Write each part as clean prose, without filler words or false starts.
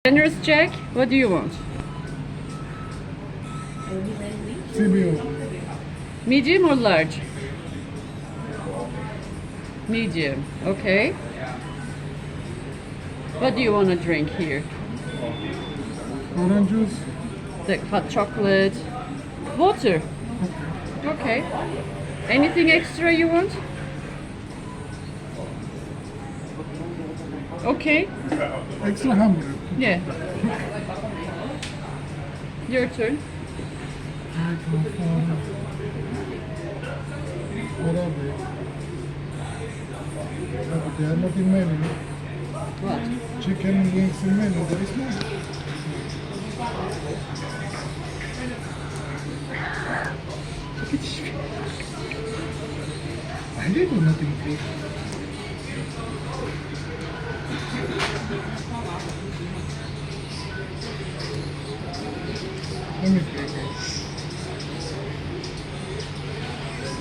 Generous Jack, what do you want? CBO. Medium or large? Medium, okay. What do you want to drink here? Orange juice. The hot chocolate. Water. Okay. Anything extra you want? Okay. Extra hamburger. Yeah. Your turn. I go for whatever. But they are not in menu. What? Chicken wings in menu. There is no. I did do nothing good. Let me take it.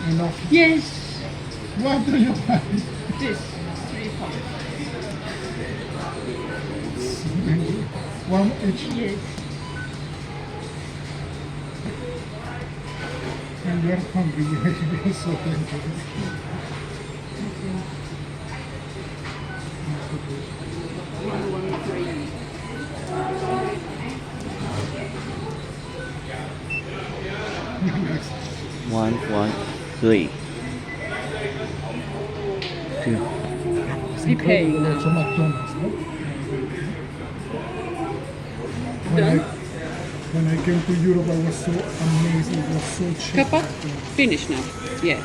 Enough. Yes. What do you want? This. 3 pounds. One each. Yes. And you're hungry. You're so thankful. One, three. Two. We paying now. So McDonald's, no? Done. When I came to Europe, I was so amazed. It was so cheap. Kapat. Finish now. Yeah.